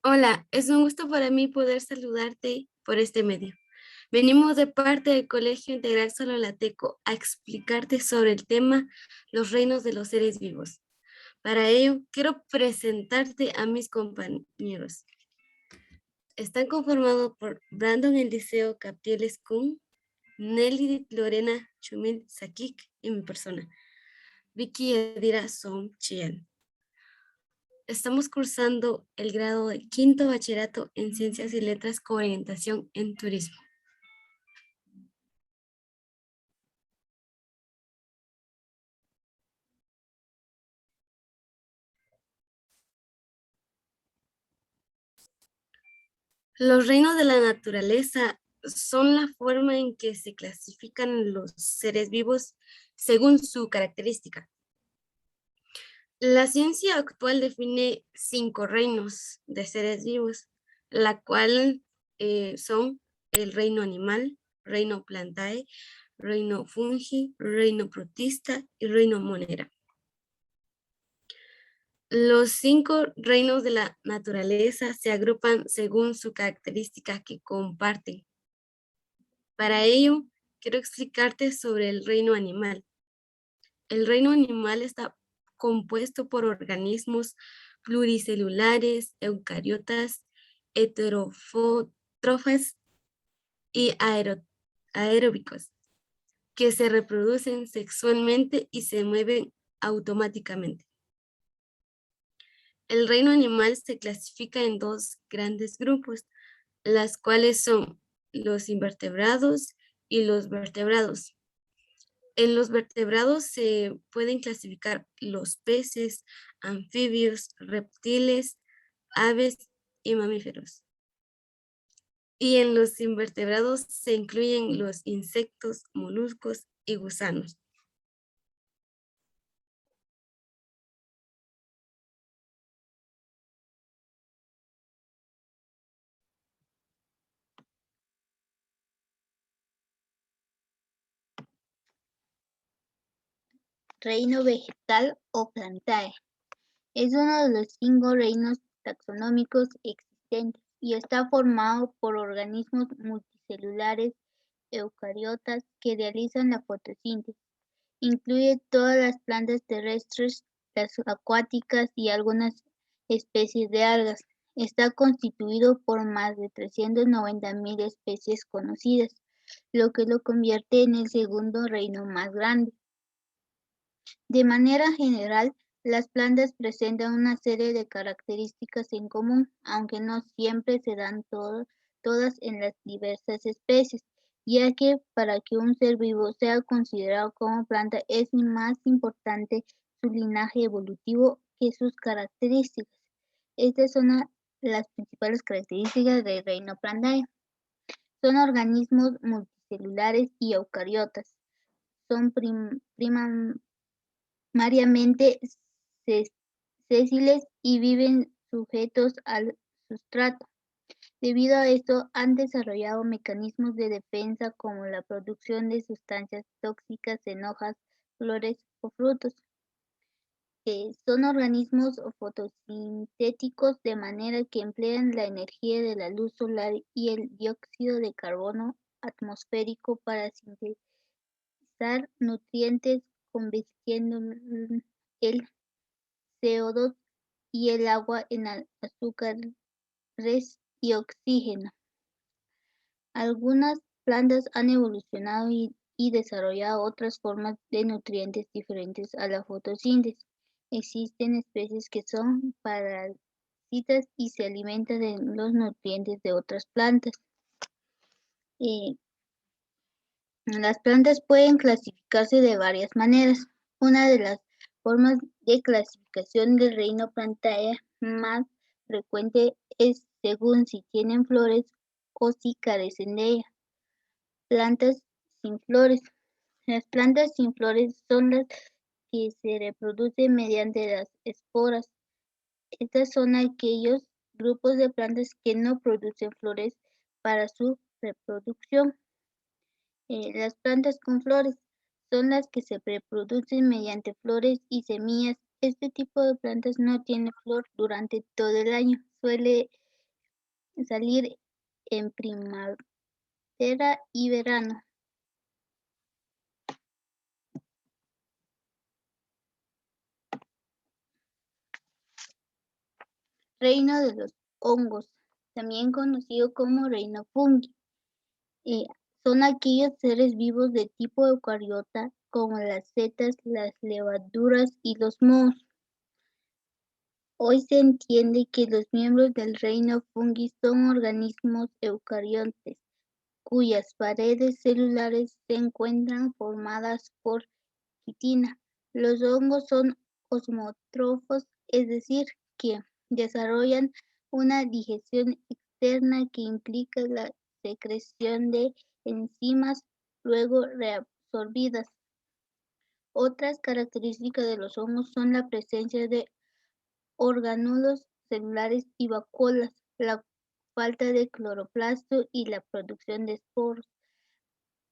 Hola, es un gusto para mí poder saludarte por este medio. Venimos de parte del Colegio Integral Sololateco a explicarte sobre el tema Los reinos de los seres vivos. Para ello, quiero presentarte a mis compañeros. Están conformados por Brandon Eliseo Capieles Kun, Nelly Lorena Chumil Sakik y mi persona, Vicky Edira Som Chian. Estamos cursando el grado de quinto bachillerato en Ciencias y Letras con orientación en Turismo. Los reinos de la naturaleza son la forma en que se clasifican los seres vivos según su característica. La ciencia actual define 5 reinos de seres vivos, la cual son el reino animal, reino plantae, reino fungi, reino protista y reino monera. Los 5 reinos de la naturaleza se agrupan según su característica que comparten. Para ello, quiero explicarte sobre el reino animal. El reino animal está compuesto por organismos pluricelulares, eucariotas, heterótrofas y aeróbicos, que se reproducen sexualmente y se mueven automáticamente. El reino animal se clasifica en 2 grandes grupos, las cuales son los invertebrados y los vertebrados. En los vertebrados se pueden clasificar los peces, anfibios, reptiles, aves y mamíferos. Y en los invertebrados se incluyen los insectos, moluscos y gusanos. Reino vegetal o plantae. Es uno de los 5 reinos taxonómicos existentes y está formado por organismos multicelulares eucariotas que realizan la fotosíntesis. Incluye todas las plantas terrestres, las acuáticas y algunas especies de algas. Está constituido por más de 390.000 especies conocidas, lo que lo convierte en el segundo reino más grande. De manera general, las plantas presentan una serie de características en común, aunque no siempre se dan todas en las diversas especies, ya que para que un ser vivo sea considerado como planta es más importante su linaje evolutivo que sus características. Estas son las principales características del reino Plantae. Son organismos multicelulares y eucariotas. Son primariamente sesiles y viven sujetos al sustrato. Debido a esto, han desarrollado mecanismos de defensa como la producción de sustancias tóxicas en hojas, flores o frutos. Son organismos fotosintéticos de manera que emplean la energía de la luz solar y el dióxido de carbono atmosférico para sintetizar nutrientes, convirtiendo el CO2 y el agua en azúcares y oxígeno. Algunas plantas han evolucionado y desarrollado otras formas de nutrientes diferentes a la fotosíntesis. Existen especies que son parásitas y se alimentan de los nutrientes de otras plantas. Las plantas pueden clasificarse de varias maneras. Una de las formas de clasificación del reino Plantae más frecuente es según si tienen flores o si carecen de ellas. Plantas sin flores. Las plantas sin flores son las que se reproducen mediante las esporas. Estas son aquellos grupos de plantas que no producen flores para su reproducción. Las plantas con flores son las que se reproducen mediante flores y semillas. Este tipo de plantas no tiene flor durante todo el año. Suele salir en primavera y verano. Reino de los hongos, también conocido como reino fungi. Son aquellos seres vivos de tipo eucariota, como las setas, las levaduras y los mohos. Hoy se entiende que los miembros del reino fungi son organismos eucariontes, cuyas paredes celulares se encuentran formadas por quitina. Los hongos son osmótrofos, es decir, que desarrollan una digestión externa que implica la secreción de enzimas luego reabsorbidas. Otras características de los hongos son la presencia de orgánulos celulares y vacuolas, la falta de cloroplasto y la producción de esporos.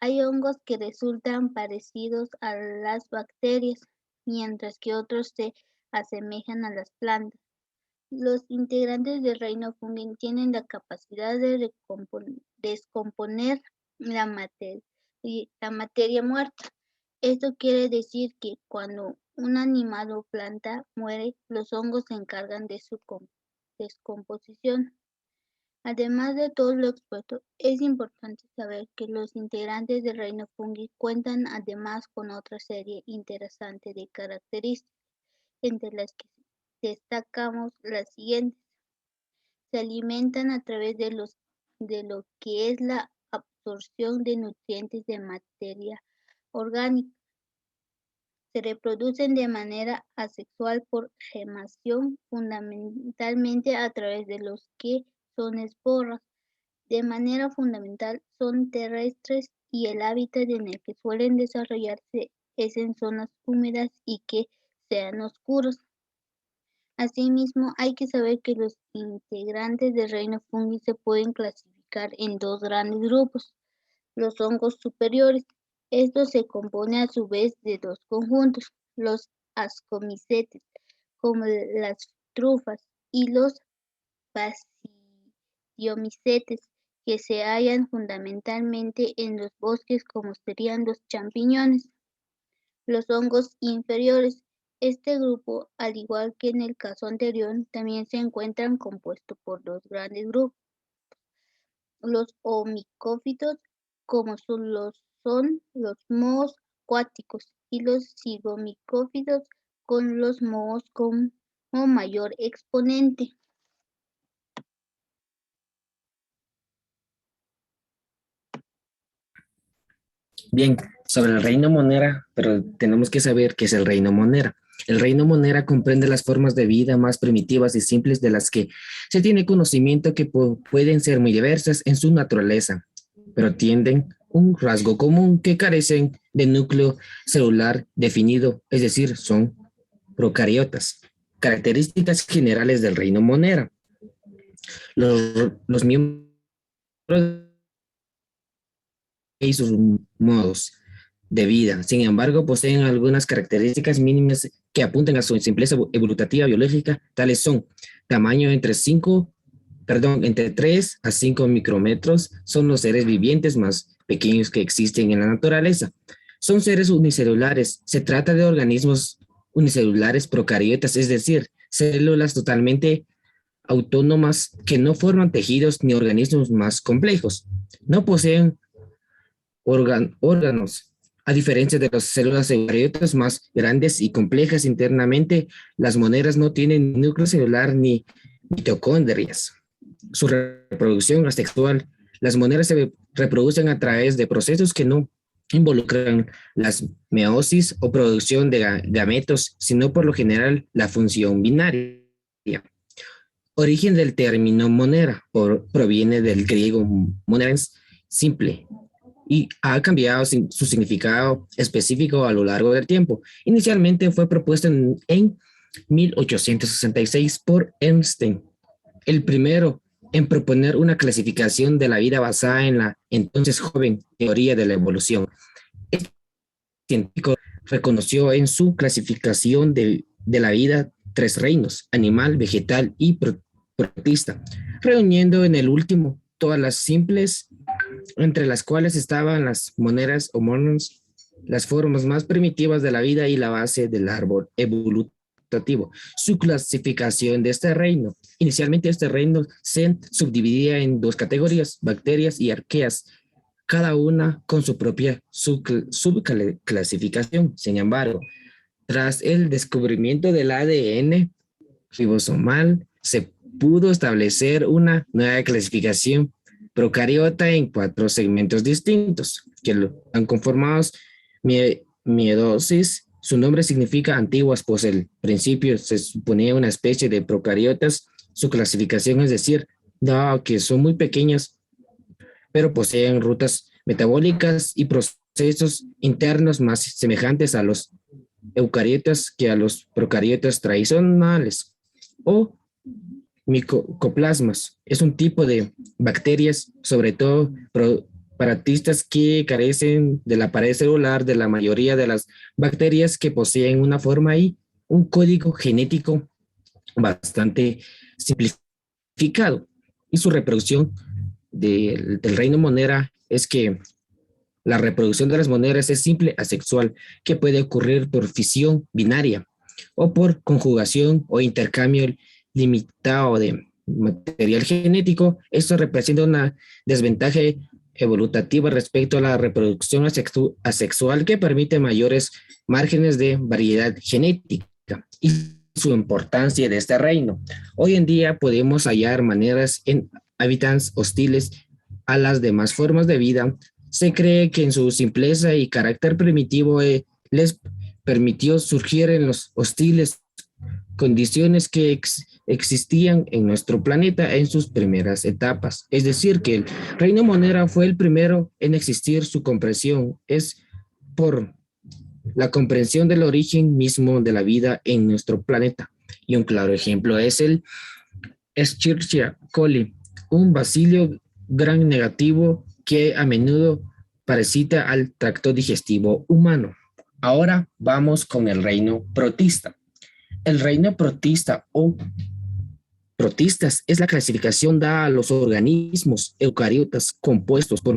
Hay hongos que resultan parecidos a las bacterias, mientras que otros se asemejan a las plantas. Los integrantes del reino fungi tienen la capacidad de descomponer la materia muerta. Esto quiere decir que cuando un animal o planta muere, los hongos se encargan de su descomposición. Además de todo lo expuesto, es importante saber que los integrantes del reino fungi cuentan además con otra serie interesante de características, entre las que destacamos las siguientes. Se alimentan a través de lo que es la absorción de nutrientes de materia orgánica. Se reproducen de manera asexual por gemación, fundamentalmente a través de los que son esporas. De manera fundamental son terrestres y el hábitat en el que suelen desarrollarse es en zonas húmedas y que sean oscuros. Asimismo, hay que saber que los integrantes del reino fungi se pueden clasificar en dos grandes grupos: los hongos superiores. Estos se componen a su vez de dos conjuntos: los ascomicetes, como las trufas, y los basidiomicetes, que se hallan fundamentalmente en los bosques, como serían los champiñones. Los hongos inferiores. Este grupo, al igual que en el caso anterior, también se encuentran compuesto por dos grandes grupos: los homicófitos, como son los mohos acuáticos, y los zigomicófitos, con los mohos como mayor exponente. Bien, sobre el reino Monera, pero tenemos que saber qué es el reino Monera. El reino Monera comprende las formas de vida más primitivas y simples de las que se tiene conocimiento, que pueden ser muy diversas en su naturaleza, pero tienen un rasgo común: que carecen de núcleo celular definido, es decir, son procariotas. Características generales del reino Monera. Los miembros y sus modos de vida. Sin embargo, poseen algunas características mínimas que apuntan a su simpleza evolutiva biológica. Tales son: tamaño entre 3 a 5 micrómetros. Son los seres vivientes más pequeños que existen en la naturaleza. Son seres unicelulares. Se trata de organismos unicelulares procariotas, es decir, células totalmente autónomas que no forman tejidos ni organismos más complejos. No poseen órganos. A diferencia de las células eucariotas más grandes y complejas internamente, las moneras no tienen núcleo celular ni mitocondrias. Su reproducción asexual. Las moneras se reproducen a través de procesos que no involucran la meiosis o producción de gametos, sino por lo general la función binaria. Origen del término monera proviene del griego monerens, simple, y ha cambiado su significado específico a lo largo del tiempo. Inicialmente fue propuesto en 1866 por Einstein, el primero en proponer una clasificación de la vida basada en la entonces joven teoría de la evolución. Este científico reconoció en su clasificación de la vida tres reinos: animal, vegetal y protista. reuniendo en el último todas las simples, entre las cuales estaban las monedas o monos, las formas más primitivas de la vida y la base del árbol evolutivo. Su clasificación de este reino. Inicialmente este reino se subdividía en dos categorías, bacterias y arqueas, cada una con su propia subclasificación. Sin embargo, tras el descubrimiento del ADN ribosomal, se pudo establecer una nueva clasificación procariota en 4 segmentos distintos que han conformados miedosis. Su nombre significa antiguas, pues el principio se suponía una especie de procariotas. Su clasificación es decir, dado que son muy pequeñas, pero poseen rutas metabólicas y procesos internos más semejantes a los eucariotas que a los procariotas tradicionales. O micoplasmas. Es un tipo de bacterias, sobre todo paratistas, que carecen de la pared celular de la mayoría de las bacterias, que poseen una forma y un código genético bastante simplificado. Y su reproducción del reino monera es que la reproducción de las monedas es simple asexual, que puede ocurrir por fisión binaria o por conjugación o intercambio limitado de material genético. Esto representa una desventaja evolutiva respecto a la reproducción asexual, que permite mayores márgenes de variedad genética. Y su importancia de este reino. Hoy en día podemos hallar maneras en hábitats hostiles a las demás formas de vida. Se cree que en su simpleza y carácter primitivo les permitió surgir en los hostiles condiciones que existían en nuestro planeta en sus primeras etapas. Es decir, que el reino monera fue el primero en existir. Su comprensión es por la comprensión del origen mismo de la vida en nuestro planeta. Y un claro ejemplo es el Escherichia coli, un bacilo gran negativo que a menudo parasita al tracto digestivo humano. Ahora vamos con el reino protista. El reino protista o protistas es la clasificación dada a los organismos eucariotas compuestos por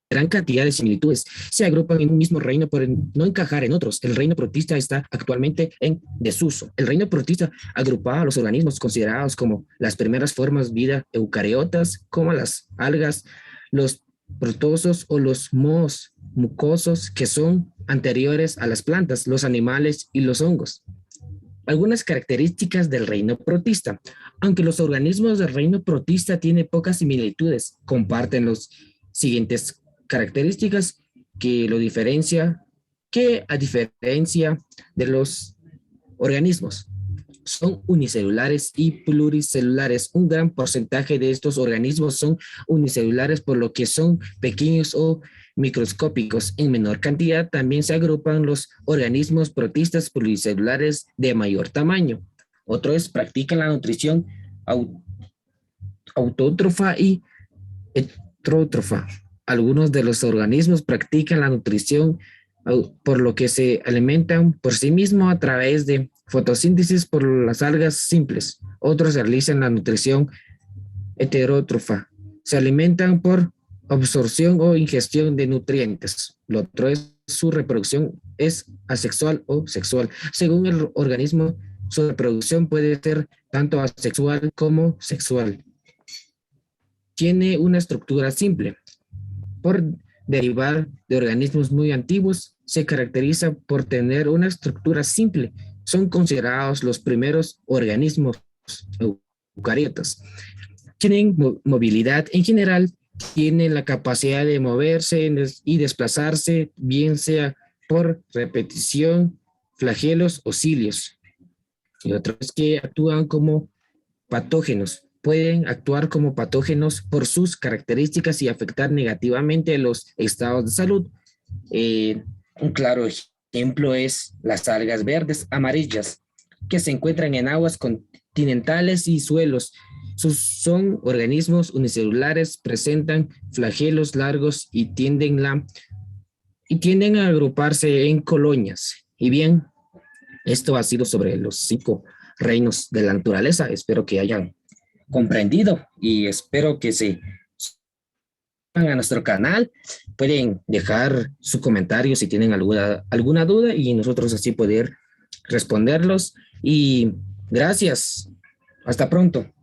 gran cantidad de similitudes. Se agrupan en un mismo reino por no encajar en otros. El reino protista está actualmente en desuso. El reino protista agrupaba a los organismos considerados como las primeras formas de vida eucariotas, como las algas, los protozoos o los mohos mucosos, que son anteriores a las plantas, los animales y los hongos. Algunas características del reino protista. Aunque los organismos del reino protista tienen pocas similitudes, comparten los siguientes características que lo diferencia, que a diferencia de los organismos, son unicelulares y pluricelulares. Un gran porcentaje de estos organismos son unicelulares, por lo que son pequeños o microscópicos. En menor cantidad también se agrupan los organismos protistas pluricelulares de mayor tamaño. Otro es practican la nutrición autótrofa y heterótrofa. Algunos de los organismos practican la nutrición por lo que se alimentan por sí mismos a través de fotosíntesis por las algas simples. Otros realizan la nutrición heterótrofa. Se alimentan por absorción o ingestión de nutrientes. Lo otro es su reproducción es asexual o sexual. Según el organismo, su reproducción puede ser tanto asexual como sexual. Tiene una estructura simple. Por derivar de organismos muy antiguos, se caracteriza por tener una estructura simple. Son considerados los primeros organismos eucariotas. Tienen movilidad en general, tienen la capacidad de moverse y desplazarse, bien sea por repetición, flagelos o cilios. Y otro es que actúan como patógenos. Pueden actuar como patógenos por sus características y afectar negativamente los estados de salud. Un claro ejemplo es las algas verdes amarillas, que se encuentran en aguas continentales y suelos. Son organismos unicelulares, presentan flagelos largos y tienen la y tienden a agruparse en colonias. Y bien, esto ha sido sobre los 5 reinos de la naturaleza. Espero que hayan comprendido y espero que se suscriban a nuestro canal. Pueden dejar su comentario si tienen alguna duda y nosotros así poder responderlos. Y gracias. Hasta pronto.